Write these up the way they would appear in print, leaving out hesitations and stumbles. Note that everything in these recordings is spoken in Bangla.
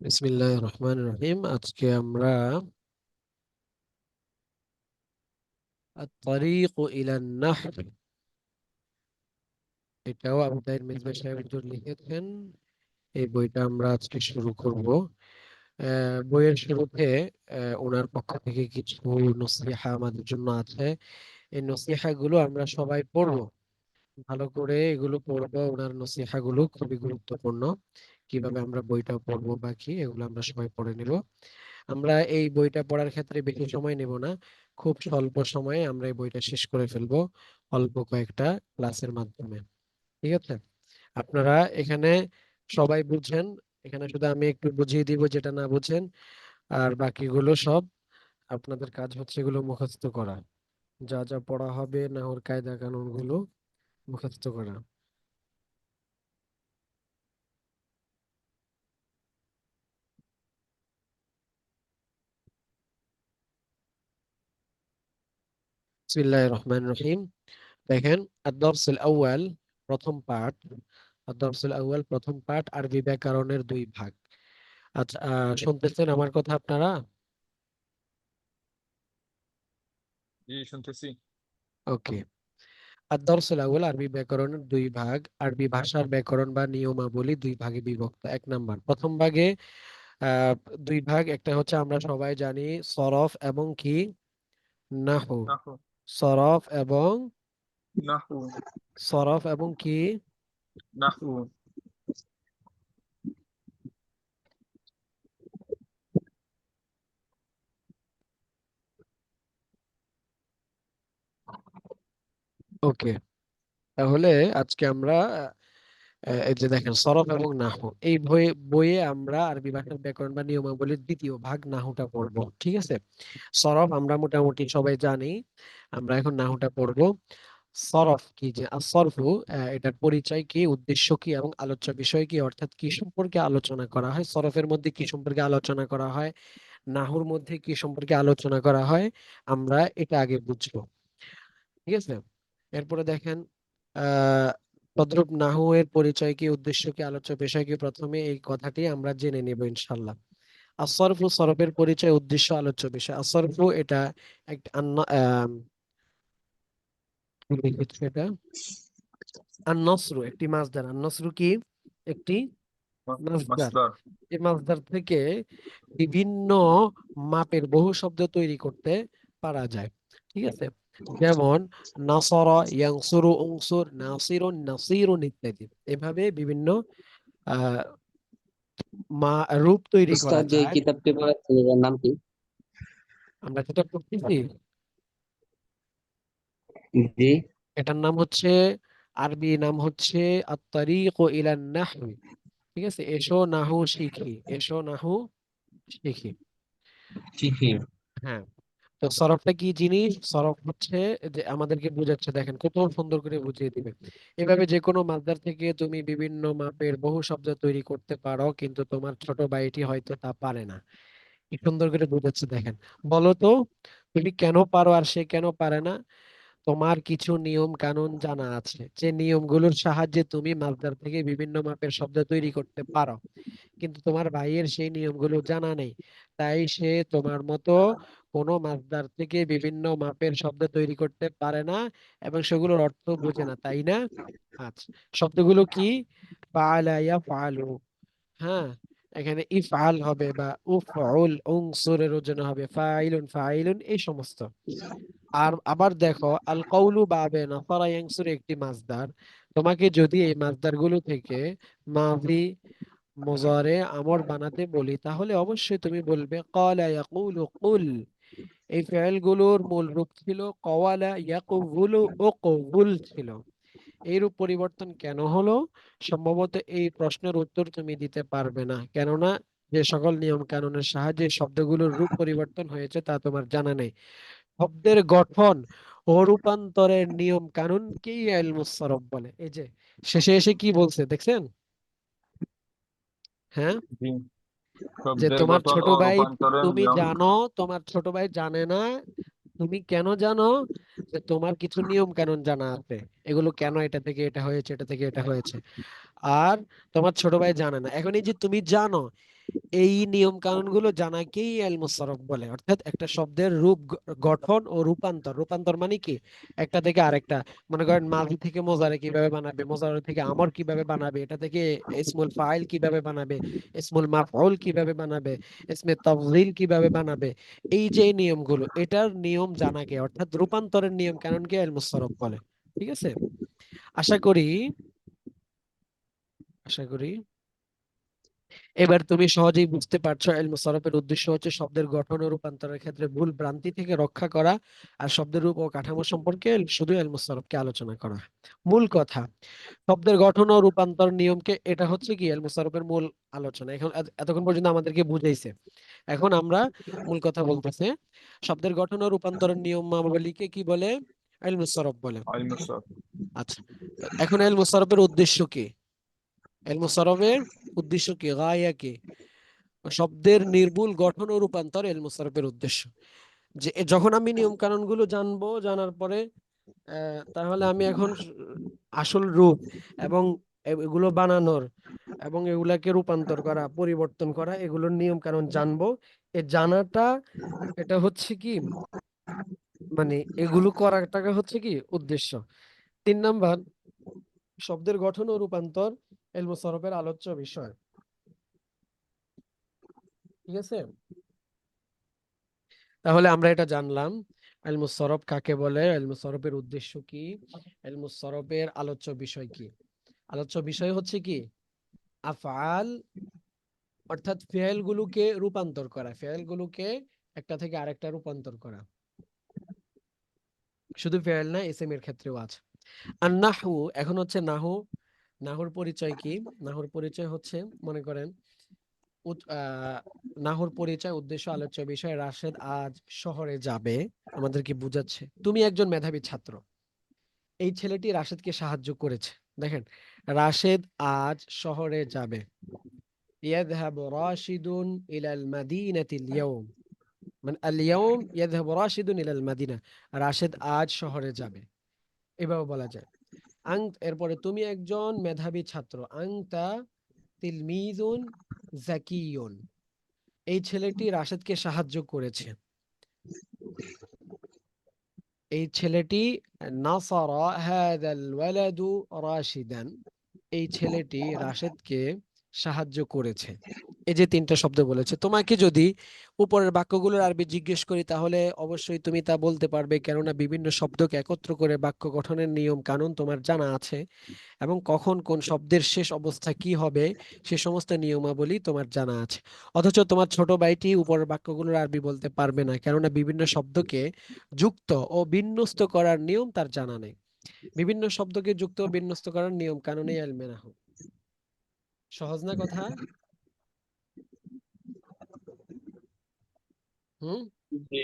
বিসমিল্লাহির রহমানির রহিম। আজকে আমরা আত-তারিকু ইলান নাহর, এটাও আবু তাইর মিজবাহ সাহেব হুজুর লিখেছেন। এই বইটা আমরা আজকে শুরু করব। বইয়ের শুরুতে ওনার পক্ষ থেকে কিছু নসিহা আমাদের জন্য আছে। এই নসিহা গুলো আমরা সবাই পড়বো, ভালো করে এগুলো পড়বো। ওনার নসিহা গুলো খুবই গুরুত্বপূর্ণ। কিভাবে আমরা বইটা পড়বো বা কি, এগুলো আমরা সবাই পড়ে নিব। আমরা এই বইটা পড়ার ক্ষেত্রে বেশি সময় নেব না, খুব স্বল্প সময়ে আমরা এই বইটা শেষ করে ফেলবো, অল্প কয়েকটা ক্লাসের মাধ্যমে। ঠিক আছে? আপনারা এখানে সবাই বুঝছেন। এখানে শুধু আমি একটু বুঝিয়ে দিব যেটা না বুঝেন, আর বাকিগুলো সব আপনাদের কাজ হচ্ছে এগুলো মুখস্থ করা। যা যা পড়া হবে নাহর কায়দা কানুন গুলো মুখস্থ করা। বিসমিল্লাহির রহমানির রহিম। দেখেন, আদ-দরসুল আউয়াল, প্রথম পাঠ। আদ-দরসুল আউয়াল প্রথম পাঠ, আরবি ব্যাকরণের দুই ভাগ। আচ্ছা, শুনতেছেন আমার কথা আপনারা? জি, শুনতেছি। ওকে। আদ-দরসুল আউয়াল, আরবি ব্যাকরণের দুই ভাগ। আরবি ভাষার ব্যাকরণ বা নিয়মাবলী দুই ভাগে বিভক্ত। এক নাম্বার, প্রথম ভাগে আহ দুই ভাগ। একটা হচ্ছে আমরা সবাই জানি সরফ এবং কি, নাহু। নাহু। সরফ এবং নাহু। সরফ এবং কি, নাহু। ওকে। তাহলে আজকে আমরা এই যে দেখেন, সরফ এবং নাহু, এই বইয়ে আমরা আরবি ভাষার ব্যাকরণ বা নিয়মাবলীর দ্বিতীয় ভাগ নাহুটা পড়বো। ঠিক আছে? সরফ আমরা মোটামুটি সবাই জানি, আমরা এখন নাহুটা পড়বো। সরফ কি, যে সরফু, এটার পরিচয় কি, উদ্দেশ্য কি এবং আলোচ্য বিষয় কি, অর্থাৎ কি সম্পর্কে আলোচনা করা হয়, সরফের মধ্যে কি সম্পর্কে আলোচনা করা হয়, নাহুর মধ্যে কি সম্পর্কে আলোচনা করা হয়, আমরা এটা আগে বুঝবো। ঠিক আছে? এরপরে দেখেন, আহ তদ্রূপ নাহু এর পরিচয় কি, উদ্দেশ্য কি, আলোচ্য বিষয় কি, প্রথমে এই কথাটি আমরা জেনে নেব ইনশাল্লাহ। আসরফু, সরফের পরিচয়, উদ্দেশ্য, আলোচ্য বিষয়। আসরফু এটা একটা কি লিখেছে এটা, আন-নসরু একটি মাসদার। আন-নসরু কি, একটি মাসদার। মাসদার। এই মাসদার থেকে বিভিন্ন মাপের বহু শব্দ তৈরি করতে পারা যায়। ঠিক আছে? যেমন নাসরা, ইয়ানসুরু, উনসুর, নাসিরুন, নাসিরুন ইত্যাদি। এভাবে বিভিন্ন আহ মা রূপ তৈরি করা উস্তাদ, যে যায়। কিতাবটি পড়াচ্ছেন এটার নাম কি? আমরা যেটা পড়তেছি, জি। এটার নাম হচ্ছে, আরবি নাম হচ্ছে আত-তারিকু ইলান নাহwi। ঠিক আছে? এসো নাহু শিখি, এসো নাহু শিখি। চিঠি। হ্যাঁ। তো সরফটা কি জিনিস? সরফ হচ্ছে যে আমাদেরকে বোঝাচ্ছে, দেখেন কত সুন্দর করে বুঝিয়ে দিবে। এভাবে যে কোনো মাসদার থেকে তুমি বিভিন্ন মাপের বহু শব্দ তৈরি করতে পারো, কিন্তু তোমার ছোট ভাইটি হয়তো তা পারে না। কি সুন্দর করে বুঝাচ্ছে দেখেন। বলো তো, তুমি কেন পারো আর সে কেন পারে না? তোমার কিছু নিয়ম কানুন জানা আছে, যে নিয়মগুলোর সাহায্যে তুমি মাসদার থেকে বিভিন্ন মাপের শব্দ তৈরি করতে পারো, কিন্তু তোমার ভাইয়ের সেই নিয়মগুলো জানা নেই। তাই সে তোমার মতো কোনো মাসদার থেকে বিভিন্ন মাপের শব্দ তৈরি করতে পারে না এবং সেগুলোর অর্থ বোঝে না, তাই না? আচ্ছা, শব্দগুলো কি? ফাআলা, ইয়াফআলু। হ্যাঁ, এখানে ইফআল হবে বা উফউল, উনসুরের ওজন হবে ফাইলুন, ফাইলুন, এই সমস্ত। আর আবার দেখো, আল কওলু বাবে নাফারা ইয়ানসুর একটি মাসদার। তোমাকে যদি এই মাসদার গুলো থেকে মাযি, মুজারে, আমর বানাতে বলি, তাহলে অবশ্যই তুমি বলবে ক্বালা ইয়াকুলু, কুল। এই ফেলগুলোর মূল রূপ ছিল ক্বালা ইয়াকুলু, উকুল ছিল। এই রূপ পরিবর্তন কেন হলো? সম্ভবত এই প্রশ্নের উত্তর তুমি দিতে পারবে না, কেননা যে সকল নিয়ম কানুনের সাহায্যে শব্দগুলোর রূপ পরিবর্তন হয়েছে তা তোমার জানা নেই। শব্দের গঠন ও রূপান্তরের নিয়ম কানুনকেই ইলমুস সরফ বলে। এই যে শেষে এসে কি বলছে দেখছেন? হ্যাঁ, জি। যে শব্দের তোমার গঠন ছোট ও ভাই, রূপান্তরের তুমি নিয়ম। জানো, তোমার ছোট ভাই জানে না। তুমি কেন জানো? যে তোমার কিছু নিয়ম কানুন জানা আছে, এগুলো কেন এটা থেকে এটা হয়েছে, এটা থেকে এটা হয়েছে। আর তোমার ছোট ভাই জানে না। এখন এই যে তুমি জানো, এই নিয়ম কানুন গুলো জানাকেই ইলমুস সরফ বলে। অর্থাৎ একটা শব্দের রূপ গঠন ও রূপান্তর। রূপান্তর মানে কি, একটা থেকে আরেকটা, মনে করেন মাজি থেকে মোজারে কিভাবে বানাবে, মোজারে থেকে আমর কিভাবে বানাবে, এটা থেকে ইসমুল ফাইল কিভাবে বানাবে, ইসমুল মাফউল কিভাবে বানাবে, ইসমে তাফযীল কিভাবে বানাবে, এই যে এই নিয়মগুলো, এটার নিয়ম জানাকে অর্থাৎ রূপান্তরের নিয়ম কানুনকে ইলমুস সরফ বলে। ঠিক আছে, আশা করি আশা করি এবার তুমি সহজেই বুঝতে পারছো ইলমুস সরফের উদ্দেশ্য হচ্ছে শব্দের গঠন ও রূপান্তরের ক্ষেত্রে ভুল ভ্রান্তি থেকে রক্ষা করা, আর শব্দের রূপ ও কাঠামো সম্পর্কে শুধু ইলমুস সরফকে আলোচনা করা। মূল কথা, শব্দের গঠন ও রূপান্তর নিয়মকে, এটা হচ্ছে কি ইলমুস সরফের মূল আলোচনা। এখন এতক্ষণ পর্যন্ত আমাদেরকে বুঝাইছে, এখন আমরা মূল কথা বলতেছে। শব্দের গঠন ও রূপান্তরের নিয়মাবলীকে কি বলে? ইলমুস সরফ বলে। علم الصرف আচ্ছা, এখন ইলমুস সরফের উদ্দেশ্য কি? ইলমুস সরফের উদ্দেশ্য কি, গায়া কি? শব্দের নির্ভুল গঠন ও রূপান্তর ইলমুস সরফের উদ্দেশ্য। যে যখন আমি নিয়ম কানুন গুলো জানবো, জানার পরে তাহলে আমি এখন আসল রূপ এবং এগুলো বানানোর এবং এগুলাকে রূপান্তর করা, পরিবর্তন করা, এগুলোর নিয়ম কানুন জানবো। এ জানাটা, এটা হচ্ছে কি, মানে এগুলো করাটাকে হচ্ছে কি উদ্দেশ্য। 3 নাম্বার, শব্দের গঠন ও রূপান্তর ইলমুস সরফের আলোচ্য বিষয়। ঠিক আছে, তাহলে আমরা এটা জানলাম ইলমুস সরফ কাকে বলে, ইলমুস সরফের উদ্দেশ্য কি, ইলমুস সরফের আলোচ্য বিষয় কি। আলোচ্য বিষয় হচ্ছে কি, আফআল, অর্থাৎ ফেলগুলোকে রূপান্তর করা, ফেলগুলোকে একটা থেকে আরেকটা রূপান্তর করা। শুধু ফেল না, ইসম এর ক্ষেত্রেও আছে। আর নাহু, এখন হচ্ছে নাহু। নাহুর পরিচয় কি? নাহুর পরিচয় হচ্ছে, মনে করেন নাহুর পরিচয়, উদ্দেশ্য, আলোচ্য বিষয়। রাশেদ আজ শহরে যাবে আমাদেরকে বুঝাচ্ছে তুমি একজন মেধাবী ছাত্র। এই ছেলেটি রাশেদকে সাহায্য করেছে। দেখেন, রাশেদ আজ শহরে যাবে। ইয়াযহাবু রাশিদুন ইলাল মাদিনাতিল ইয়াউম, মানে আল ইয়াউম ইয়াযহাবু রাশিদুন ইলাল মাদিনা, রাশেদ আজ শহরে যাবে, এভাবে বলা যায়। এরপরে তুমি একজন মেধাবী ছাত্র। আনতা তিলমিজুন যাকিয়ুন, এই ছেলেটি রাশেদকে সাহায্য করেছে। এই ছেলেটি নাসারা হাযাল ওয়ালাদু রাশিদান, এই ছেলেটি রাশেদকে সাহায্য করেছে। এই যে 3টা শব্দ বলেছে, তোমাকে যদি উপরের বাক্যগুলোর আরবি জিজ্ঞেস করি তাহলে অবশ্যই তুমি তা বলতে পারবে, কেননা বিভিন্ন শব্দকে একত্র করে বাক্য গঠনের নিয়ম কানুন তোমার জানা আছে, এবং কখন কোন শব্দের শেষ অবস্থা কি হবে সে সমস্ত নিয়মাবলী তোমার জানা আছে। অথচ তোমার ছোট ভাইটি উপরের বাক্যগুলোর আরবি বলতে পারবে না, কেননা বিভিন্ন শব্দকে যুক্ত ও বিন্যস্ত করার নিয়ম তার জানা নেই। বিভিন্ন শব্দকে যুক্ত ও বিন্যস্ত করার নিয়ম কানুনে ইলমে নাহু। সহজ না কথা? হুম, জি। জি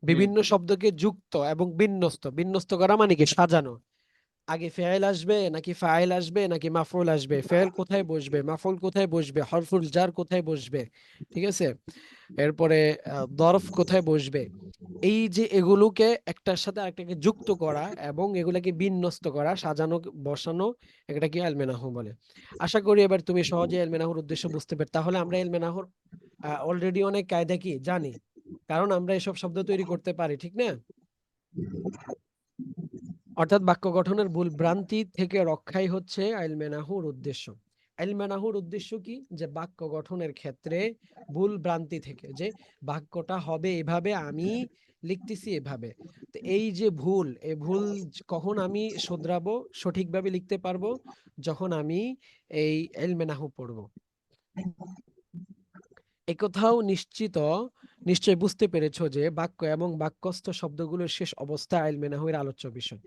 বিভিন্ন শব্দকে যুক্ত এবং বিন্যস্ত, বিন্যস্ত করা মানে কি সাজানো। আগে ফেল আসবে নাকি ফাইল আসবে নাকি মাফউল আসবে, ফেল কোথায় বসবে, মাফউল কোথায় বসবে, হরফুল জার কোথায় বসবে, ঠিক আছে, এরপরে দরফ কোথায় বসবে, এই যে এগুলোকে একটার সাথে আরেকটাকে যুক্ত করা এবং এগুলাকে বিন্যস্ত করা, সাজানো, বসানো, এটা কি ইলমে নাহু বলে। আশা করি এবার তুমি সহজে ইলমে নাহুর উদ্দেশ্য বুঝতে পার। তাহলে আমরা ইলমে নাহুর অলরেডি অনেক কায়দা কি জানি, কারণ আমরা এসব শব্দ তৈরি করতে পারি, ঠিক না? অর্থাৎ বাক্য গঠনের ভুল ভ্রান্তি থেকে রক্ষাই হচ্ছে ইলমে নাহুর উদ্দেশ্য। ইলমে নাহুর উদ্দেশ্য কি, যে বাক্য গঠনের ক্ষেত্রে ভুল ভ্রান্তি থেকে, যে বাক্যটা হবে এভাবে, আমি লিখতেছি এভাবে, তো এই যে ভুল, এই ভুল কখন আমি শুধরাবো, সঠিকভাবে লিখতে পারবো, যখন আমি এই ইলমে নাহু পড়বো। একথাও নিশ্চয় বুঝতে পেরেছো যে বাক্য এবং বাক্যস্থ শব্দগুলোর শেষ অবস্থা ইলমে নাহুর আলোচ্য বিষয়।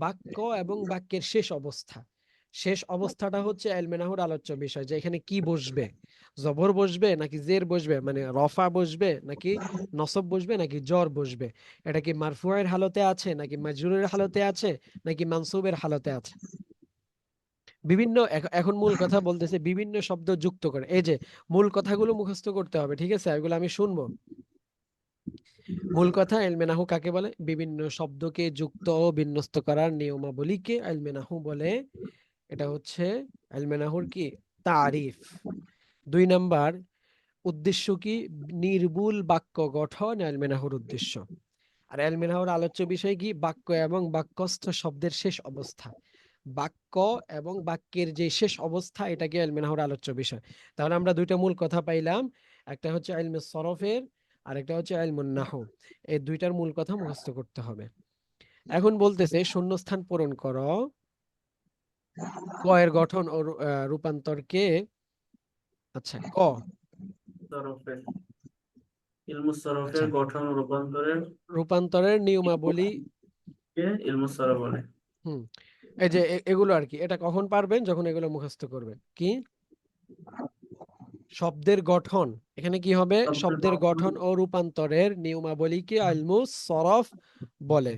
বাক্য এবং বাক্যের শেষ অবস্থা, শেষ অবস্থাটা হচ্ছে ইলমে নাহুর আলোচ্য বিষয়, যে এখানে কি বসবে, জবর বসবে নাকি জের বসবে, মানে রফা বসবে নাকি নসব বসবে নাকি জর বসবে, এটা কি মারফুয়ের হালতে আছে নাকি মাজরুরের হালতে আছে নাকি মানসুবের হালতে আছে। বিভিন্ন এখন মূল কথা বলতেছে, বিভিন্ন শব্দ যুক্ত করে, এই যে মূল কথাগুলো মুখস্থ করতে হবে, ঠিক আছে, এগুলো আমি শুনবো। মূল কথা, ইলমে নাহু কাকে বলে? বিভিন্ন শব্দকে যুক্ত ও বিন্যস্ত করার নিয়মাবলীকে ইলমে নাহু বলে। এটা হচ্ছে ইলমে নাহুর কি তারিফ। 2 নাম্বার, উদ্দেশ্য কি? নির্ভুল বাক্য গঠন ইলমে নাহউর উদ্দেশ্য। আর ইলমে নাহউর আলোচ্য বিষয় কি? বাক্য এবং বাক্যস্থ শব্দের শেষ অবস্থা। বাক্য এবং বাক্যের যে শেষ অবস্থা, এটাকে ইলমে নাহউর আলোচ্য বিষয়। তাহলে আমরা দুইটা মূল কথা পাইলাম, একটা হচ্ছে ইলমে সরফের আর একটা হচ্ছে ইলমুন নাহউ। এই দুইটার মূল কথা মুখস্থ করতে হবে। এখন বলতেছে শূন্যস্থান পূরণ করো। ক এর গঠন ও রূপান্তরকে, আচ্ছা ক, সরফের ইলমুস সরফের আচ্ছা গঠন ও রূপান্তরের রূপান্তরের নিয়মাবলী। কে ইলমুস সরফ বলে। হুম, এই যে এগুলো আর কি, এটা কখন পারবেন? যখন এগুলো মুখস্থ করবেন। কি? শব্দের গঠন, এখানে কি হবে? শব্দের গঠন ও রূপান্তরের নিয়মাবলীকে ইলমুস সরফ বলে।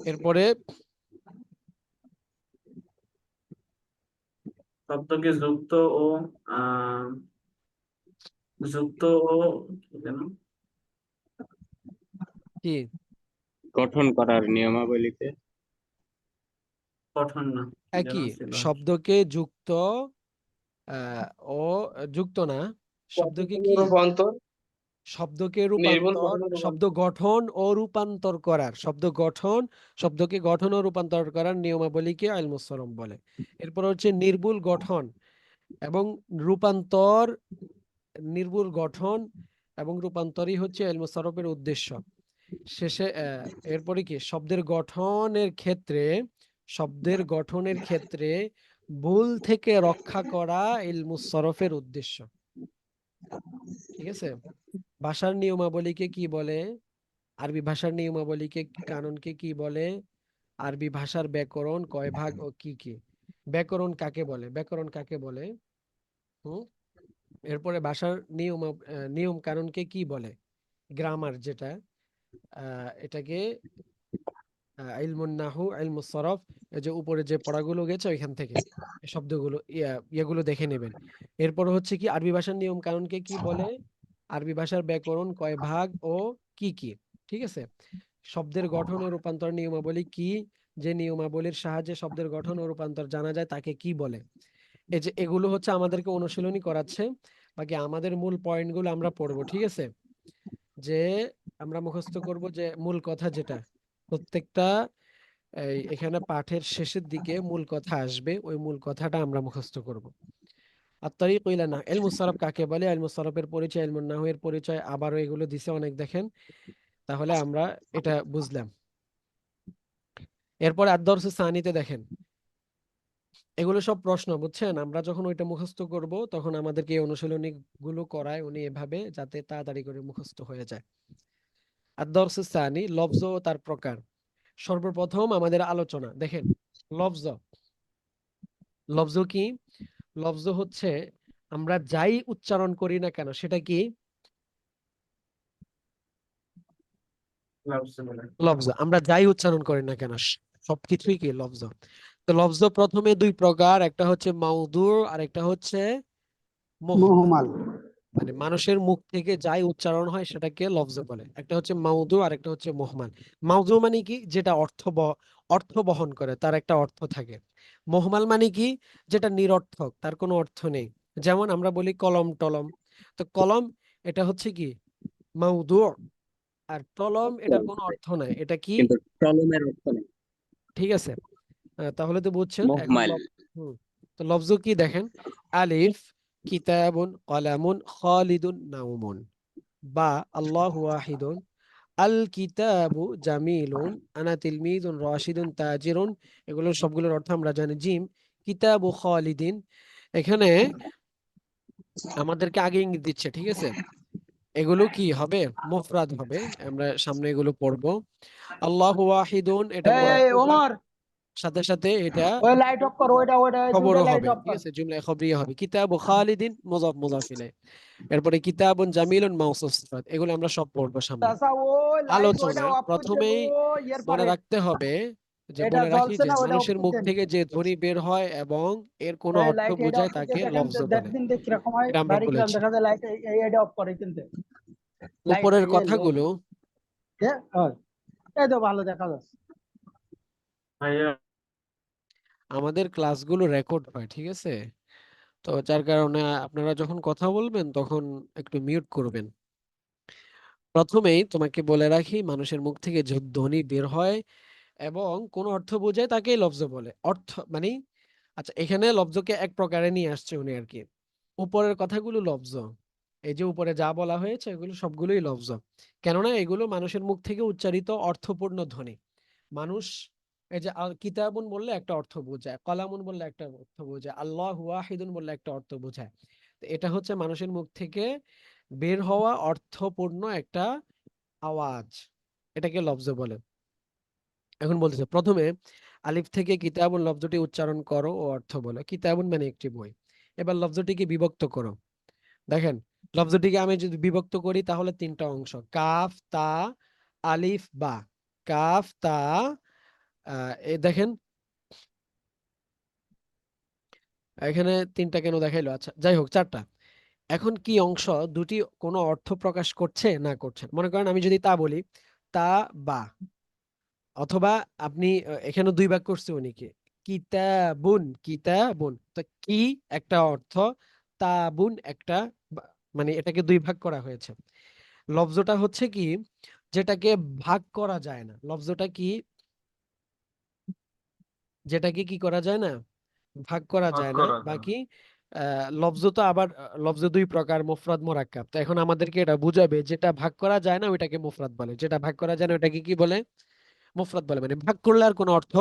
এরপরে শব্দকে ও আহ যুক্ত ও কি যেন? কি? গঠন করার নিয়মাবলীতে গঠন না, কি যেন একই ছিল। শব্দকে যুক্ত ও যুক্ত না, শব্দকে কি? রূপান্তর, শব্দকে নির্ভুল রূপান্তর, গঠন ও শব্দ রূপান্তর। গঠন ও রূপান্তর করার, শব্দকে গঠন ও রূপান্তর করার নিয়মাবলীকে ইলমুস সরফ বলে। এরপর হচ্ছে নির্ভুল গঠন এবং রূপান্তর। নির্ভুল গঠন এবং রূপান্তরই হচ্ছে ইলমুস সরফের উদ্দেশ্য। শেষে এরপরে কি? শব্দের গঠনের ক্ষেত্রে ভুল থেকে রক্ষা করা ইলমুস সরফের উদ্দেশ্য। ঠিক আছে? ভাষার নিয়মাবলীকে কি বলে? আরবি ভাষার নিয়মাবলীকে, কানুনকে কি বলে? আরবি ভাষার ব্যাকরণ কয় ভাগ ও কি কি? ব্যাকরণ কাকে বলে? হুম, এরপরে ভাষার নিয়ম কানুনকে কি বলে? গ্রামার যেটা, এটাকে ইলমুন নাহু, ইলমুস সরফ। এই যে উপরে যে পড়াগুলো গেছে ওইখান থেকে এই শব্দগুলো ইয়েগুলো দেখে নেবেন। এরপর হচ্ছে কি? আরবি ভাষার নিয়ম কানুনকে কি বলে? আরবি ভাষার ব্যাকরণ কয় ভাগ ও কি কি? ঠিক আছে? শব্দের গঠন ও রূপান্তর নিয়মাবলী কি? যে নিয়মাবলীর সাহায্যে শব্দের গঠন ও রূপান্তর জানা যায় তাকে কি বলে? এই যে এগুলো হচ্ছে আমাদেরকে অনুশীলনী করাচ্ছে। বাকি আমাদের মূল পয়েন্টগুলো আমরা পড়বো। ঠিক আছে? যে আমরা মুখস্থ করব যে মূল কথা যেটা, প্রত্যেকটা এখানে পাঠের শেষের দিকে মূল কথা আসবে, ওই মূল কথাটা আমরা মুখস্থ করব। আত-তারিক ইলা নাহু, ইলমুস সরফ কাকে বলে, ইলমুস সরফের পরিচয়, ইলমুন নাহু এর পরিচয়, আবারও এগুলো দিছে অনেক, দেখেন। তাহলে আমরা এটা বুঝলাম। এরপর আদ-দরসুস সানিতে দেখেন, এগুলো সব প্রশ্ন, বুঝছেন? আমরা যখন ওইটা মুখস্থ করব তখন আমাদেরকে এই অনুশীলনী গুলো করায় উনি এভাবে, যাতে তাড়াতাড়ি করে মুখস্থ হয়ে যায়। আদ-দরসুস সানি, লফজ ও তার প্রকার। সর্বপ্রথম আমাদের আলোচনা দেখেন, লফজ। লফজ কি? লফজ হচ্ছে আমরা যাই উচ্চারণ করি না কেন সেটা কি? লফজ। আমরা যাই উচ্চারণ করি না কেন সবকিছুই কি? লফজ। তো লফজ প্রথমে দুই প্রকার, একটা হচ্ছে মাউদু আর একটা হচ্ছে মুহমাল। মুহমাল। মানে মানুষের মুখ থেকে যাই উচ্চারণ হয় সেটাকে লফজ বলে। একটা হচ্ছে মাউদু আর একটা হচ্ছে মুহমাল। মাউদু মানে কি? যেটা অর্থ বহন করে, তার একটা অর্থ থাকে। মুহমাল মানে কি? যেটা নিরর্থক, তার কোনো অর্থ নেই। যেমন আমরা বলি কলম টলম। তো কলম, এটা হচ্ছে কি? মাউদু। আর টলম, এটার কোনো অর্থ নাই, এটা কি? কিন্তু কলমের অর্থ নেই। ঠিক আছে? তাহলে তো বুঝছেন এখন মুহমাল। হুম। তো লফজ কি দেখেন, আলিফ কিতাবুন কলামুন খালিদুন নাউমুন, বা আল্লাহু ওয়াহিদুন, আল কিতাবু জামিলুন, আনা তিলমিজুন রাশিদুন তাজিরুন। এগুলোর সবগুলোর অর্থ আমরা জানি। জিম, কিতাবু খালিদিন, এখানে আমাদেরকে আগে ইঙ্গিত দিচ্ছে। ঠিক আছে? এগুলো কি হবে? মুফরাদ হবে। আমরা সামনে এগুলো পড়বো। আল্লাহু ওয়াহিদুন, এটা এই মুরাক্কাব, ওমর, সাথে সাথে এটা ওই লাইট অফ কর, ওইটা ওইটা দুইটা খবরও লাইট হবে। অফ ঠিক কর। আছে? জুমলা খবরিয়া হবে। কিতাবু খালিদিন মুযাফ মুযাফ ইলাইহি। এরপরে কিতাবুন জামিলুন মাউসুফ সিফাত। এগুলো আমরা সব পড়বো সামনে। চাচা ওই লাইট ওইটা আলোচনা অফ করে দেন, প্রথমেই ওই এর মনে পরে রাখতে হবে, যে এটা বলে রাখি জ্বলছে যে না, ওইটা অফ মানুষের করে মুখ দেন। থেকে যে ধ্বনি বের হয় এবং এর কোনো এই অর্থ লাইট এটা বোঝায় অফ করে তাকে দিয়ে দেখেন লফজ তো, বলে। দেখবেন দেখ কিরকম হয়, এটা আমরা বাড়ি কিরকম বলেছি। দেখা যায়। লাইট এইটা অফ করে কিন্তু লাইট উপরের এই কথাগুলো, হয়, এই তো ভালো দেখা যাচ্ছে। ভাইয়া আমাদের ক্লাসগুলো রেকর্ড হয়। ঠিক আছে? তো যার কারণে আপনারা যখন কথা বলবেন তখন একটু মিউট করবেন। প্রথমেই তোমাকে বলে রাখি, মানুষের মুখ থেকে যে ধ্বনি বের হয় এবং কোন অর্থ বোঝায় তাকেই লফজ বলে। অর্থ মানে, আচ্ছা এখানে লফজকে এক প্রকারে নিয়ে আসছে উনি আর কি। উপরের কথাগুলো লফজ, এই যে উপরে যা বলা হয়েছে এগুলো সবগুলোই লফজ, কেননা এগুলো মানুষের মুখ থেকে উচ্চারিত অর্থপূর্ণ ধ্বনি। মানুষ, এই যে কিতাবুন বললে একটা অর্থ বোঝায়, কলামুন বললে একটা অর্থ বোঝায়, আল্লাহ ওয়াহিদুন বললে একটা অর্থ বোঝায়। তো এটা হচ্ছে মানুষের মুখ থেকে বের হওয়া অর্থপূর্ণ একটা আওয়াজ, এটাকে লফজ বলে। এখন বলতেছে প্রথমে আলিফ থেকে কিতাবুন লফজটি উচ্চারণ করো ও অর্থ বলো। কিতাবুন মানে একটি বই। এবার লফজটিকে বিভক্ত করো। দেখেন, লফজটিকে আমি যদি বিভক্ত করি তাহলে তিনটা অংশ, কাফ তা আলিফ বা। কাফ তা, এই দেখেন এখানে তিনটা কেন দেখাইলো, আচ্ছা যাই হোক চারটা। এখন কি অংশ দুটি কোনো অর্থ প্রকাশ করছে না করছে? মনে করেন আমি যদি তা বলি, তা বা, অথবা আপনি এখানে দুই ভাগ করছে উনি কি, কিতাবুন, কিতাবুন তো কি একটা অর্থ, তাবুন একটা, মানে এটাকে দুই ভাগ করা হয়েছে। লফজটা হচ্ছে কি, যেটাকে ভাগ করা যায় না, লফজটা কি, যেটাকে কি করা যায় না, ভাগ করা ভাগ যায় না। করা যায় না। বাকি লফজ তো আবার লফজ দুই প্রকার, মুফরাদ মুরাক্কাব। তো এখন আমাদেরকে এটা বুঝাবে, যেটা ভাগ করা যায় না ওইটাকে মুফরাদ বলে, যেটা ভাগ করা যায় না ওইটাকে কি বলে, মুফরাদ বলে। মানে ভাগ করলে আর কোনো অর্থ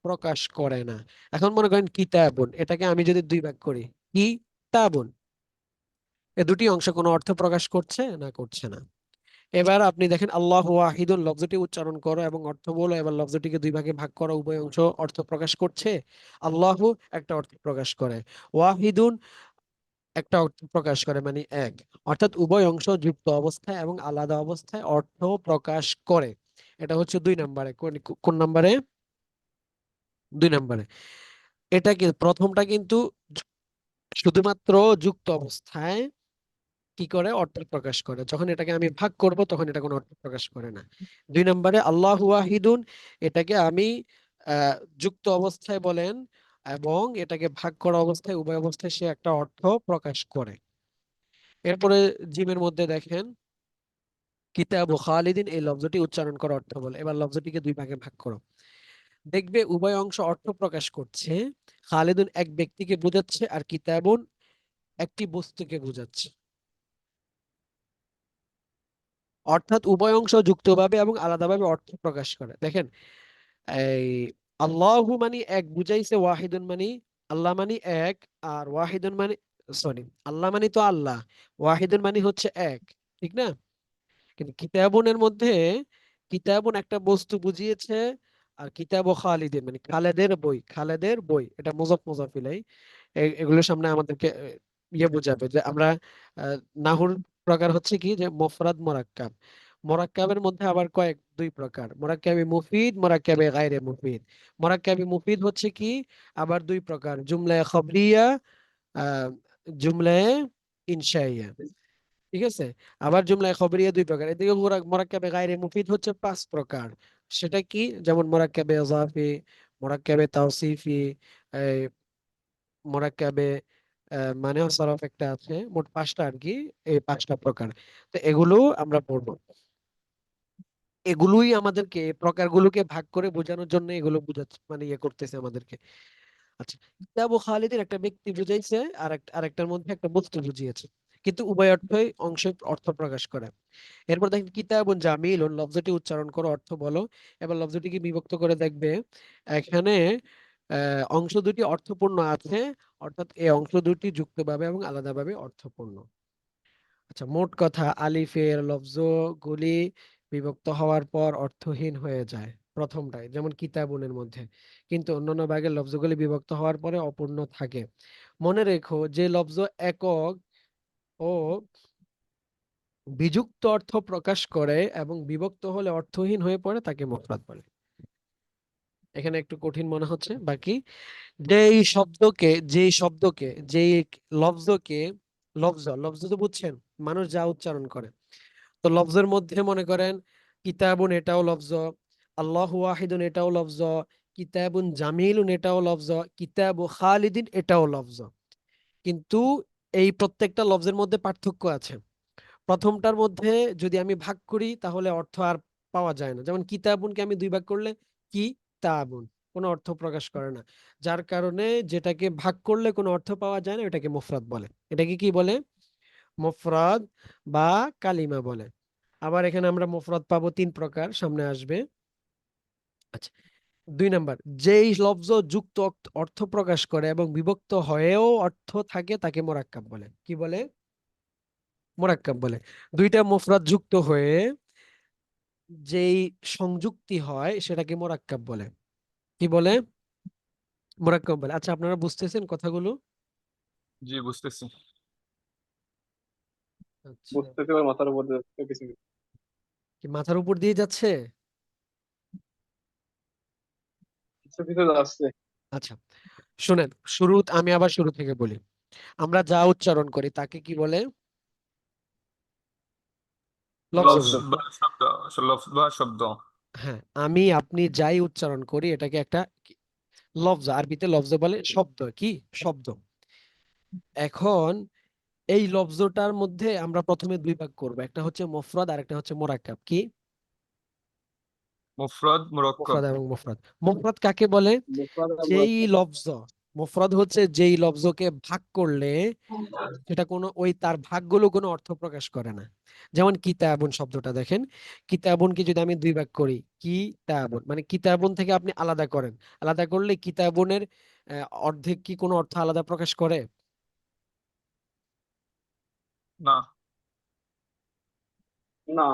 প্রকাশ করে না। এখন মনে করেন কিতাবুন, এটাকে আমি যদি দুই ভাগ করি, কি তাবুন, এ দুটি অংশ কোনো অর্থ প্রকাশ করছে না করছে না? এবার আপনি দেখেন আল্লাহু ওয়াহিদুন লফজটি উচ্চারণ করো এবং অর্থ বলো। এবার লফজটিকে দুই ভাগে ভাগ করো, উভয় অংশ অর্থ প্রকাশ করছে। আল্লাহু একটা অর্থ প্রকাশ করে, ওয়াহিদুন একটা অর্থ প্রকাশ করে, মানে এক। অর্থাৎ উভয় অংশ যুক্ত অবস্থায় এবং আলাদা অবস্থায় অর্থ প্রকাশ করে। এটা হচ্ছে দুই নম্বরে। কোন কোন নম্বরে? দুই নম্বরে। এটা কি প্রথমটা কিন্তু শুধুমাত্র যুক্ত অবস্থায় কি করে, অর্থ প্রকাশ করে। যখন এটাকে আমি ভাগ করব তখন এটা কোনো অর্থ প্রকাশ করে না। দুই নম্বরে আল্লাহু ওয়াহিদুন, এটাকে আমি আহ, যুক্ত অবস্থায় বলেন এবং এটাকে ভাগ করা অবস্থায়, উভয় অবস্থায় সে একটা অর্থ প্রকাশ করে। এরপরে জিমের মধ্যে দেখেন কিতাব ও খালিদিন, এই লফজটি উচ্চারণ করা অর্থ বলে। এবার লফজটিকে দুই ভাগে ভাগ করো, দেখবে উভয় অংশ অর্থ প্রকাশ করছে। খালিদুন এক ব্যক্তিকে বোঝাচ্ছে আর কিতাবুন একটি বস্তুকে বোঝাচ্ছে। অর্থাৎ উভয় অংশ যুক্তভাবে এবং আলাদাভাবে অর্থ প্রকাশ করে। দেখেন, এই আল্লাহু মানে এক বুঝাইছে, ওয়াহিদুন মানে আল্লাহ মানে এক, আর ওয়াহিদুন মানে, সরি, আল্লাহ মানে তো আল্লাহ, ওয়াহিদুন মানে হচ্ছে এক, ঠিক না? কিন্তু কিতাবুনের মধ্যে কিতাবুন একটা বস্তু বুঝিয়েছে, আর কিতাব ও খালিদিন মানে খালেদের বই, খালেদের বই, এটা মুজাফ মুজাফ ইলাই। এগুলোর সামনে আমাদেরকে ইয়ে বোঝাবে যে আমরা আহ, নাহুর প্রকার হচ্ছে কি, যে মুফরাদ মুরাক্কাব। মুরাক্কাবের মধ্যে আবার দুই প্রকার, মুরাক্কাবি মুফিদ, মুরাক্কাবি গায়রে মুফিদ। মুরাক্কাবি মুফিদ হচ্ছে কি, আবার দুই প্রকার, জুমলা খবরিয়া, আহ জুমলা ইনশাইয়া, ঠিক আছে? আবার জুমলা খবরিয়া দুই প্রকার। এদিকে মুরাক্কাবে গায়রে মুফিদ হচ্ছে পাঁচ প্রকার। সেটা কি? যেমন মুরাক্কাবে ইজাফি, মুরাক্কাবে তাওসিফি, এই মোরাক্কাবে মানে সরফ একটা আছে, মোট পাঁচটা আর কি, এই পাঁচটা প্রকার। তো এগুলো আমরা পড়বো। এগুলোই আমাদেরকে, প্রকারগুলোকে ভাগ করে বোঝানোর জন্য এগুলো বুঝাচ্ছে, মানে ইয়ে করতেছে আমাদেরকে। আচ্ছা, কিতাব ও খালিদের একটা ব্যক্তি বুঝাইছে, আরেকটার মধ্যে একটা বস্তু বুঝিয়েছে, কিন্তু উভয় অর্থই অংশে অর্থ প্রকাশ করে। এরপর দেখেন কিতাবুন জামিলুন লফজটি উচ্চারণ করো, অর্থ বলো। এবার লফজটিকে বিভক্ত করে দেখবে, এখানে অংশ দুটি অর্থপূর্ণ আছে, অর্থাৎ এই অংশ দুটি যুক্তভাবে এবং আলাদাভাবে অর্থপূর্ণ। আচ্ছা, মোট কথা আলিফের লফজগুলি বিভক্ত হওয়ার পর অর্থহীন হয়ে যায় প্রথমটায়, যেমন কিতাবুনের মধ্যে, কিন্তু অন্যান্য ভাগের লফজগুলি বিভক্ত হওয়ার পরে অপূর্ণ থাকে। মনে রেখো, যে লফজ একক ও বিযুক্ত অর্থ প্রকাশ করে এবং বিভক্ত হলে অর্থহীন হয়ে পড়ে তাকে মুফরাদ বলে। এখানে একটু কঠিন মনে হচ্ছে, বাকি যেই শব্দকে যেই লফজকে, লফজ তো বুঝছেন, মানুষ যা উচ্চারণ করে। তো লফজের মধ্যে মনে করেন কিতাবুন এটাও লফজ, আল্লাহু ওয়াহিদুন এটাও লফজ, কিতাবুন জামিলুন এটাও লফজ, কিতাবু খালিদিন এটাও লফজ। কিন্তু এই প্রত্যেকটা লফজের মধ্যে পার্থক্য আছে। প্রথমটার মধ্যে যদি আমি ভাগ করি তাহলে অর্থ আর পাওয়া যায় না। যেমন কিতাবুনকে আমি দুই ভাগ করলে কি তাবুন, কোনো অর্থ প্রকাশ করে না। যার কারণে যেটাকে ভাগ করলে কোনো অর্থ পাওয়া যায় না এটাকে মুফরাদ বলে। এটাকে কি বলে? মুফরাদ বা কালিমা বলে। আবার এখানে আমরা মুফরাদ পাবো তিন প্রকার, সামনে আসবে। আচ্ছা, 2 নাম্বার, যেই লফজ যুক্ত অর্থ প্রকাশ করে এবং বিভক্ত হয়েও অর্থ থাকে তাকে মোরাক্কাব বলে। কি বলে? মোরাক্কাব বলে। দুইটা মুফরাদ যুক্ত হয়ে যেই সংযুক্তি হয় সেটাকে মোরাক্কাব বলে। কি বলে? মোরাক্কাব বলে। আচ্ছা, আপনারা বুঝতেছেন কথাগুলো? জি বুঝতেছি। আচ্ছা, বুঝতেছি, ওর মাথার উপর দিয়ে যাচ্ছে কিছু কিছু। কি মাথার উপর দিয়ে যাচ্ছে? কিছু কিছু যাচ্ছে। আচ্ছা, শুনেন, আমি আবার শুরু থেকে বলি। আমরা যা উচ্চারণ করি তাকে কি বলে? লফজ লফজ বলে। বা শব্দ, লফজ বা শব্দ। হ্যাঁ, আমি আপনি যাই উচ্চারণ করি এটাকে একটা লফজ, আরবিতে লফজ বলে শব্দ। কি শব্দ? এখন এই লফজটার মধ্যে আমরা প্রথমে দুই ভাগ করব, একটা হচ্ছে মুফরাদ আর একটা হচ্ছে মোরাক্কাব। কি? মুফরাদ মুরাক্কাব। মুফরাদ এবং মুফরাদ। মুফরাদ কাকে বলে? মুফরাদ আর যেই মুরাক্কাব। লফজ, মুফরাদ হচ্ছে যেই লফজকে ভাগ করলে সেটা কোনো ওই তার ভাগগুলো কোনো অর্থ প্রকাশ করে না। যেমন কিতাবুন শব্দটা দেখেন, কিতাবুনকে যদি আমি দুই ভাগ করি, কিতাবুন মানে কিতাবুন থেকে আপনি আলাদা করেন, আলাদা করলে কিতাবুনের অর্ধেক কি কোনো অর্থ আলাদা প্রকাশ করে? না। না।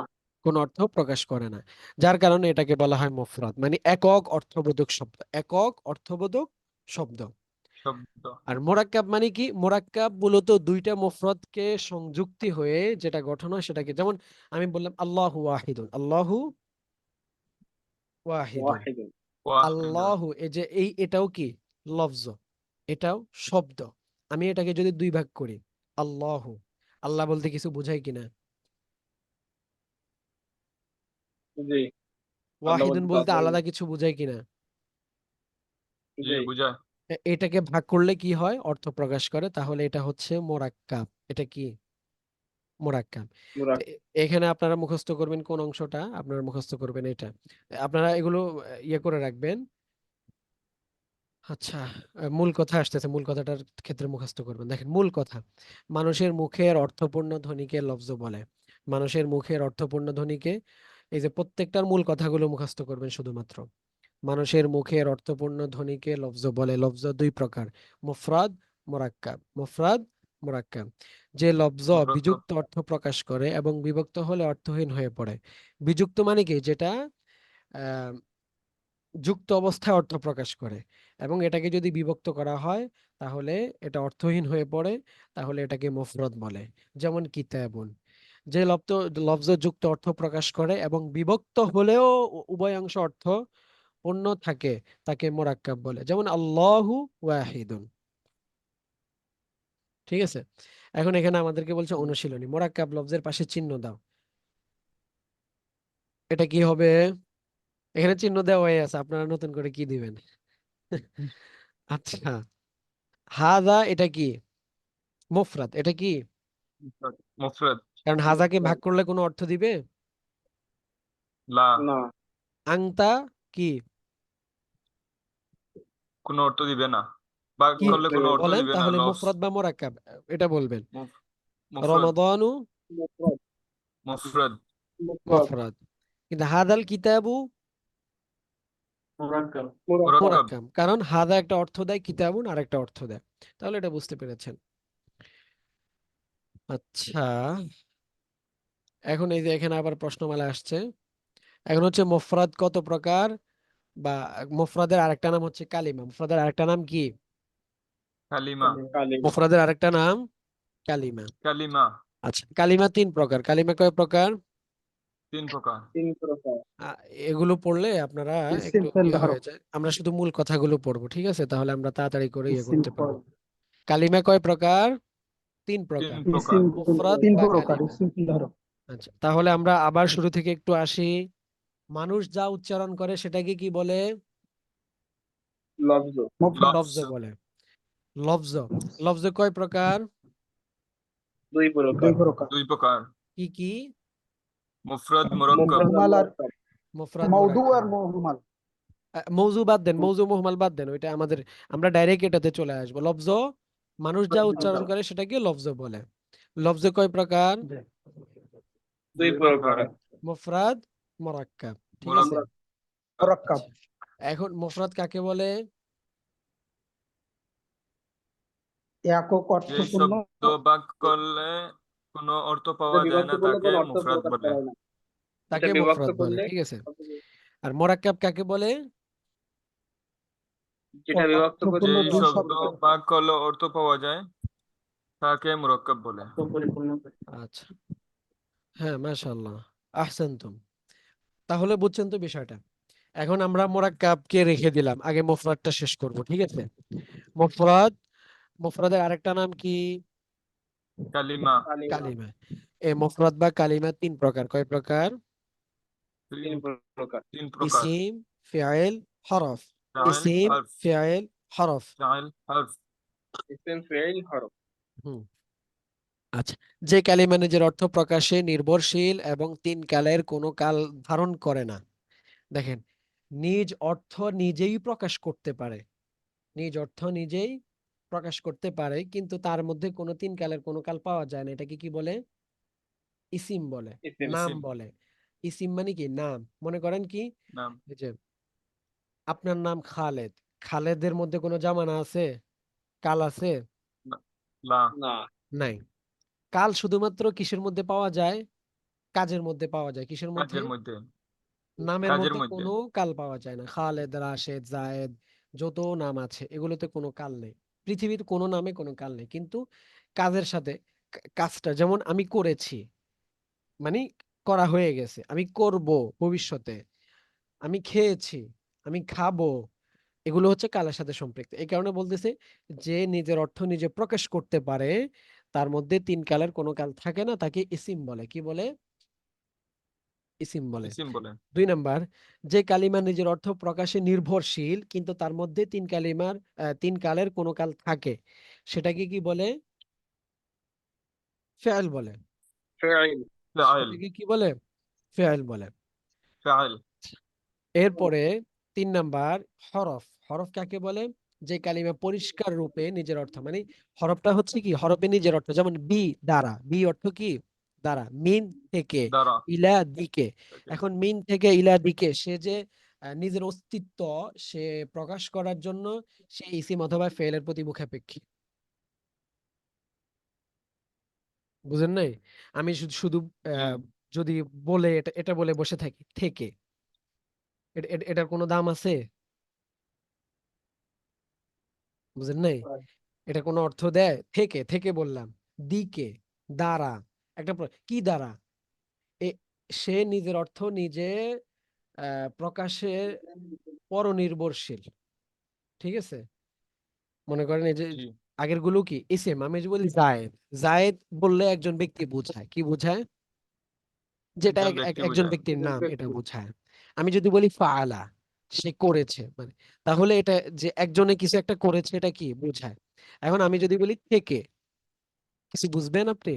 কোন অর্থ প্রকাশ করে না। যার কারণে এটাকে বলা হয় মুফরাদ, মানে একক অর্থবোধক শব্দ। একক অর্থবোধক শব্দ। শব্দ। আর মোরাক্কাব মানে কি? মোরাক্কাব মূলত দুইটা মুফরাদকে সংযুক্তি হয়ে যেটা গঠন হয় সেটাকে, যেমন আমি বললাম আল্লাহু ওয়াহিদুন, আল্লাহু ওয়াহিদুন, ওয়াহিদুন। ওয়াহিদুন। আল্লাহু, এই যে এটাও কি লফজ, এটাও শব্দ। আমি এটাকে যদি দুই ভাগ করি, আল্লাহু, আল্লাহ বলতে কিছু বোঝায় কিনা? জি। আল্লাহ ওয়াহিদুন বলতে তো বলতে আল্লাহ। আলাদা কিছু বোঝায় কিনা? জি জি। বুঝায়। এটাকে ভাগ করলে কি হয়? অর্থ প্রকাশ করে। তাহলে এটা হচ্ছে মোরাক্কাব। এটা কি? মোরাক্কাব। তো মুরাক্কাব। এখানে আপনারা মুখস্থ করবেন কোন অংশটা? আপনারা মুখস্থ করবেন এটা। আপনারা এগুলো ইয়ে করে রাখবেন। আচ্ছা, মূল কথা আসতেছে, মূল কথাটার ক্ষেত্রে মুখস্থ করবেন। দেখেন মূল কথা, মানুষের মুখের অর্থপূর্ণ ধ্বনিকে লফজ বলে। মানুষের মুখের অর্থপূর্ণ ধ্বনিকে, এই যে প্রত্যেকটার মূল কথাগুলো মুখস্থ করবেন শুধুমাত্র। মানুষের মুখের অর্থপূর্ণ ধ্বনিকে লফজ বলে। লফজ দুই প্রকার, মুফরাদ, মোরাক্কাব। মুফরাদ, মোরাক্কাব। যে লফজ মুরাক্কাব। বিযুক্ত অর্থ প্রকাশ করে এবং বিভক্ত হলে অর্থহীন হয়ে পড়ে। বিযুক্ত মানে কি? যেটা আহ যুক্ত অবস্থায় অর্থ প্রকাশ করে এবং এটাকে যদি বিভক্ত করা হয় তাহলে এটা অর্থহীন হয়ে পড়ে, তাহলে এটাকে মুফরদ বলে। যেমন কিতাবুন, যে লফজ যুক্ত অর্থ প্রকাশ করে এবং বিভক্ত হলেও উভয় অংশ অর্থ পূর্ণ থাকে তাকে মোরাক্কাব বলে। যেমন আল্লাহু ওয়াহিদুন। ঠিক আছে, এখন এখানে আমাদেরকে বলছে অনুশীলনী, মোরাক্কাব লফজের পাশে চিহ্ন দাও। এটা কি হবে? এখানে চিহ্ন দেওয়া হয়ে আছে, আপনারা নতুন করে কি দিবেন? আচ্ছা, হাদা এটা কি? মুফরাদ। এটা কি? মুফরাদ। মুফরাদ। কারণ হাজাকে ভাগ করলে কোনো অর্থ দিবে? লা। না। আংতা কি? কোনো অর্থ দিবে না। ভাগ কি করলে কোনো অর্থ বলেন দিবে না। তাহলে, লস। মুফরাদ বা মুরাক্কাব? এটা বলবেন। মুফরাদ। রমাদানু মুফরাদ। মুফরাদ। মুফরাদ। মুফরাদ। কিন্তু হাদাল কিতাবু মুরাক্কাব। মুরাক্কাব। মুরাক্কাব। মুরাক্কাব, কারণ হাদা একটা অর্থ দেয়, কিতাবুন আর একটা অর্থ দেয়। তাহলে এটা বুঝতে পেরেছেন? আচ্ছা, এখন এই যে এখানে আবার প্রশ্নমালা আসছে। এখন হচ্ছে মুফরাদ কত প্রকার, বা মুফরাদের আরেকটা নাম হচ্ছে কালিমা। মুফরাদের আরেকটা নাম কি? কালিমা। কালিমা। মুফরাদের আরেকটা নাম কালিমা। কালিমা। আচ্ছা, কালিমা তিন প্রকার। কালিমা কয় প্রকার? 3 প্রকার। 3 প্রকার। আ- এগুলো পড়লে আপনারা ইসিম একটু ফেল ইয়ে ধরো। হয়ে যায়। আমরা শুধু মূল কথাগুলো পড়বো, ঠিক আছে? তাহলে আমরা তাড়াতাড়ি করে ইয়ে ইসিম করতে ফল। পারবো। কালিমা কয় প্রকার? তিন তিন প্রকার, প্রকার ইসিম মুফরাদ তিন বা প্রকার, কালিমা। ইসিম ফেল ধরো। আচ্ছা, তাহলে আমরা আবার শুরু থেকে একটু আসি। মানুষ যা উচ্চারণ করে সেটাকে কি বলে? লফজ। মুফরাদ। লফজ লফজ। বলে। লফজ। লফজ কয় প্রকার? দুই দুই প্রকার। প্রকার। দুই প্রকার। কি কি? মুফরাদ মুরাক্কাব। মুহমাল আর মুফরাদ মওদু আর মুরাক্কাব। মুহমাল। মৌজু বাদ দেন, মৌজু মুহমাল বাদ দেন, ওইটা আমাদের, আমরা ডাইরেক্ট এটাতে চলে আসবো। লফজ মানুষ যা উচ্চারণ করে সেটাকে লফজ বলে। লফজ কয় প্রকার? দুই দুই প্রকার। প্রকার। মুফরাদ মুরাক্কাব। ঠিক আছে। মুরাক্কাব। মুরাক্কাব। এখন মুফরাদ কাকে বলে? একক যে অর্থপূর্ণ শব্দ বাক করলে কোনো অর্থ পাওয়া যায় বিভক্ত না করলে তাকে কোনো অর্থ মুফরাদ প্রকাশ বলে। করা হয় না। তাকে এটা বিভক্ত মুফরাদ বলে। করলে ঠিক আছে। আর মুরাক্কাব কাকে বলে? যেটা বিভক্ত যে অর্থপূর্ণ দুই শব্দ শব্দ। বাক করলে অর্থ পাওয়া যায় তাকে মুরাক্কাব বলে। অর্থ পরিপূর্ণ করে। আচ্ছা, হ্যাঁ, মাশাআল্লাহ, আহসানতুম। তাহলে বুঝছেন তো বিষয়টা। এখন আমরা মুরাক্কাবকে রেখে দিলাম, আগে মুফরাদটা শেষ করব। ঠিক আছে। মুফরাদ, মুফরাদের আরেকটা নাম কি? কালিমা। কালিমা। কালিমা। এই মুফরাদ বা কালিমা তিন প্রকার। কয় প্রকার? তিন প্রকার। তিন প্রকার। ইসিম, ফিআইল, হরফ। ফাইল, ইসিম, হরফ। ফিআইল, হরফ। ফাইল, হরফ। ইসম ফিল হরফ। হুম। আচ্ছা, যে কালিমা নিজের অর্থ প্রকাশে নির্ভরশীল এবং তিন কালের কোনো কাল ধারণ করে না। দেখেন, নিজ অর্থ নিজেই প্রকাশ করতে পারে, নিজ অর্থ নিজেই প্রকাশ করতে পারে, কিন্তু তার মধ্যে কোনো তিন কালের কোনো কাল পাওয়া যায় না। এটাকে কি বলে? ইসিম বলে, ইসম। নাম ইসিম। বলে। ইসিম মানে কি? নাম। মনে করেন কি, নাম। এই যে আপনার নাম খালেদ, খালেদের মধ্যে কোনো জামানা আছে? কাল আছে? লা। না। নাই। কাল শুধুমাত্র কিসের মধ্যে পাওয়া যায়? কাজের মধ্যে পাওয়া যায়। কিসের মধ্যে? কাজের মধ্যে। নামের কাজের মধ্যে মধ্যে। কোনো কাল পাওয়া যায় না। খালেদ, রাশেদ, জায়েদ, যত নাম আছে এগুলোতে কোনো কাল নেই। পৃথিবীর কোনো নামে কোনো কাল নেই, কিন্তু কাজের সাথে কাজটা, যেমন আমি করেছি মানে করা হয়ে গেছে, আমি করব ভবিষ্যতে, আমি খেয়েছি, আমি খাবো, এগুলো হচ্ছে কালের সাথে সম্পৃক্ত। এই কারণে বলতেছে যে নিজের অর্থ নিজে প্রকাশ করতে পারে, তার মধ্যে তিন কালের কোনো কাল থাকে না, তাকে ইসিম বলে। কি বলে? ইসিম বলে। ইসিম বলে। 2 নাম্বার, যে কালিমা নিজের অর্থ প্রকাশে নির্ভরশীল কিন্তু তার মধ্যে তিন কালের কোনো কাল থাকে, সেটাকে কি বলে? ফেল বলে। ফিল। ফাইল। সেটাকে কি বলে? ফেল বলে। ফাইল। এরপরে 3 নাম্বার, হরফ। হরফ কাকে বলে? যে কালিমা পরিষ্কার রূপে নিজের অর্থ, মানে হরফটা হচ্ছে কি, হরফে নিজের অর্থ, যেমন বি, দ্বারা। বি অর্থ কি? দ্বারা। মিন, থেকে। দ্বারা। ইলা, দিকে। এখন মিন থেকে ইলা, দিকে, সে যে নিজের অস্তিত্ব সে প্রকাশ করার জন্য সে ইসিম অথবা ফেলের প্রতি মুখাপেক্ষী। বুঝেন নাই? আমি শুধু শুধু জি। যদি বলে এটা এটা বলে বসে থাকি, থেকে, এটার কোনো দাম আছে? বুঝেন নাই? এটা কোনো অর্থ দেয়? থেকে, থেকে বললাম। দিকে, দ্বারা, কি দ্বারা? এ সে নিজের অর্থ নিজে প্রকাশে পরনির্ভরশীল। ঠিক আছে। মনে করেন এই যে জি। আগের গুলো কি ইসেম, আমি যে বলি জায়েদ, জায়েদ বললে একজন ব্যক্তি বোঝায়। কি বোঝায়? যেটা একজন ব্যক্তি একজন বোঝায়। ব্যক্তির নাম, এটা বোঝায়। আমি যদি বলি ফাআলা, সে করেছে, মানে তাহলে এটা যে একজনে কিছু একটা করেছে এটা কি বোঝায়। এখন আমি যদি বলি থেকে, কিছু বুঝবেন আপনি?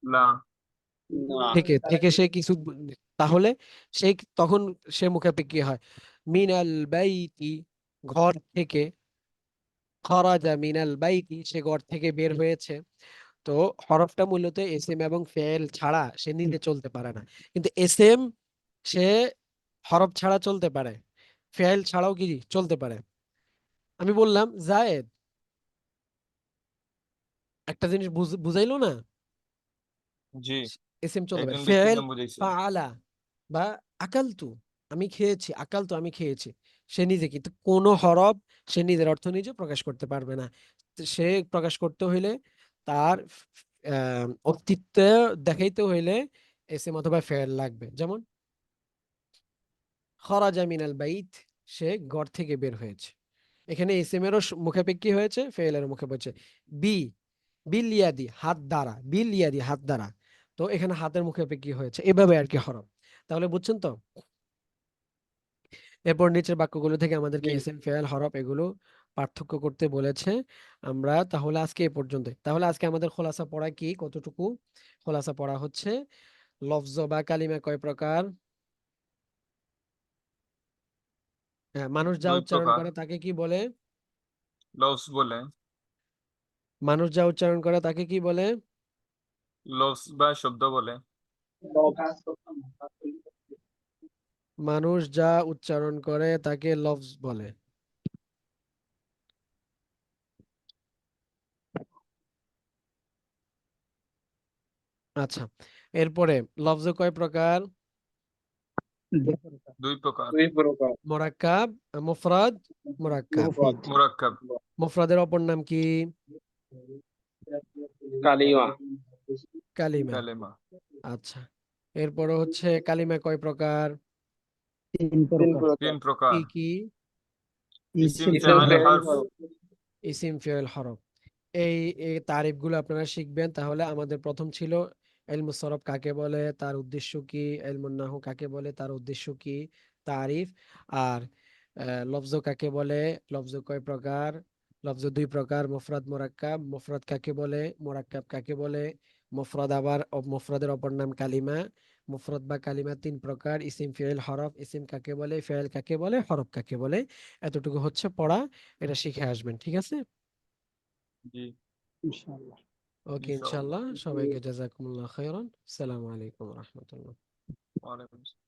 লা। না। থেকে, থেকে সে কিছু তাহলে সে তখন সে মুখাপেক্ষী হয়। মিনাল বাইতি, ঘর থেকে। খরাজা মিনাল বাইতি, সে ঘর থেকে বের হয়েছে। তো হরফটা মূলত এসএম এবং ফেল ছাড়া সে নিজে চলতে পারে না, কিন্তু এসএম সে হরফ ছাড়া চলতে পারে, ফেল ছাড়াও কি চলতে পারে। আমি বললাম জায়েদ, একটা জিনিস বুঝাইলো না? জি। এসএম চলতে পারে। একজন ব্যক্তির ফেল, নাম বুঝাইছে। ফাআলা বা আকালতু, আমি খেয়েছি, আকালতু আমি খেয়েছি, সে নিজে, কিন্তু কোন হরফ সে নিজের অর্থ নিজে প্রকাশ করতে পারবে না। তো সে প্রকাশ করতে হইলে তার অস্তিত্ব দেখাইতে হইলে এসএম অথবা ফেল লাগবে। যেমন খরাজা মিনাল বাইত, সে ঘর থেকে বের হয়েছে। এখানে এসএম এরও মুখাপেক্ষী হয়েছে, ফেলের মুখাপেক্ষী। বি, বিল ইয়াদি, হাত দ্বারা। বিল ইয়াদি, হাত দ্বারা। তো এখানে হাতের মুখাপেক্ষী হয়েছে, এভাবে আর কি হরফ। তাহলে বুঝছেন তো? এরপর নিচের বাক্যগুলো থেকে আমাদেরকে জি। এসএম, ফেল, হরফ এগুলো পার্থক্য করতে বলেছে। আমরা তাহলে আজকে এ পর্যন্ত, তাহলে আজকে আমাদের খোলাসা পড়া কি, কতটুকু খোলাসা পড়া হচ্ছে? লফজ বা কালিমা কয় প্রকার? হ্যাঁ, মানুষ যা দুই উচ্চারণ প্রকার। করে তাকে কি বলে? লফজ বলে। মানুষ যা উচ্চারণ করে তাকে কি বলে? লফজ বা শব্দ বলে। মানুষ যা উচ্চারণ করে তাকে লফজ বলে। আচ্ছা, এরপরে লফজ কয় প্রকার? দুই প্রকার। দুই প্রকার। মোরাক্কাব, মুফরাদ, মোরাক্কাব। মুফরাদ। মুরাক্কাব। মুফরাদের অপর নাম কি? কালিমা। কালিমা। কালেমা। আচ্ছা, এরপরে হচ্ছে কালিমা কয় প্রকার? তিন তিন প্রকার। প্রকার। তিন প্রকার। কি কি? ইসিম, ইসিম, ফেআল, ফেআল, হরফ। হরফ। ইসিম, ফেল, হরফ। এই এই তারিফগুলো আপনারা শিখবেন। তাহলে আমাদের প্রথম ছিল ইলমুস সরফ কাকে বলে, তার উদ্দেশ্য কি, ইলমুন নাহু কাকে বলে, তার উদ্দেশ্য কি, তারিফ। আর লফজ কাকে বলে, লফজ কয় প্রকার, লফজ দুই প্রকার, মুফরাদ মুরাক্কাব। মুফরাদ কাকে বলে, মুরাক্কাব কাকে বলে, মুফরাদ আবার মুফরাদের অপর নাম কালিমা। মুফরাদ বা কালিমা তিন প্রকার, ইসিম, ফেল, হরফ। ইসিম কাকে বলে, ফেল কাকে বলে, হরফ কাকে বলে। এতটুকু হচ্ছে পড়া, এটা শিখে আসবেন, ঠিক আছে? জি, ইনশাআল্লাহ। ওকে, ইনশাআল্লাহ। ইনশাআল্লাহ। সবাইকে জাযাকুমুল্লাহ খাইরান। আসসালামু আলাইকুম ওয়া রাহমাতুল্লাহ। ওয়ালাইকুম আসসালাম।